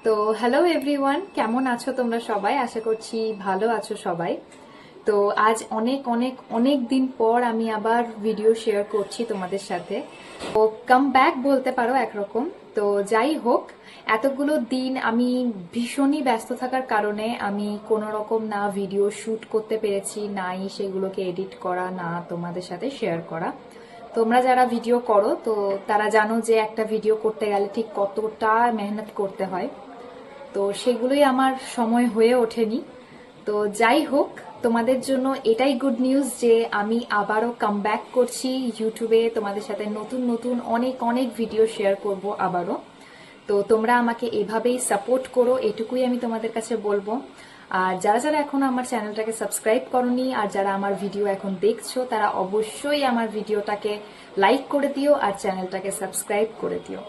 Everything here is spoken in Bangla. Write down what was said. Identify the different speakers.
Speaker 1: তো হ্যালো এভরিওয়ান, কেমন আছো তোমরা সবাই? আশা করছি ভালো আছো সবাই। তো আজ অনেক অনেক অনেক দিন পর আমি আবার ভিডিও শেয়ার করছি তোমাদের সাথে। তো কাম ব্যাক বলতে পারো একরকম। তো যাই হোক, এতগুলো দিন আমি ভীষণই ব্যস্ত থাকার কারণে আমি কোনো রকম না ভিডিও শুট করতে পেরেছি, নাই সেগুলোকে এডিট করা, না তোমাদের সাথে শেয়ার করা। তোমরা যারা ভিডিও করো তো তারা জানো যে একটা ভিডিও করতে গেলে ঠিক কতটা মেহনত করতে হয়। তো সেগুলোই আমার সময় হয়ে ওঠেনি। তো যাই হোক, তোমাদের জন্য এটাই গুড নিউজ যে আমি আবারও কাম ব্যাক করছি ইউটিউবে, তোমাদের সাথে নতুন নতুন অনেক অনেক ভিডিও শেয়ার করব আবারও। তো তোমরা আমাকে এভাবেই সাপোর্ট করো, এটুকুই আমি তোমাদের কাছে বলবো। আর যারা যারা এখনো আমার চ্যানেলটাকে সাবস্ক্রাইব করনি আর যারা আমার ভিডিও এখন দেখছো তারা অবশ্যই আমার ভিডিওটাকে লাইক করে দিও আর চ্যানেলটাকে সাবস্ক্রাইব করে দিও।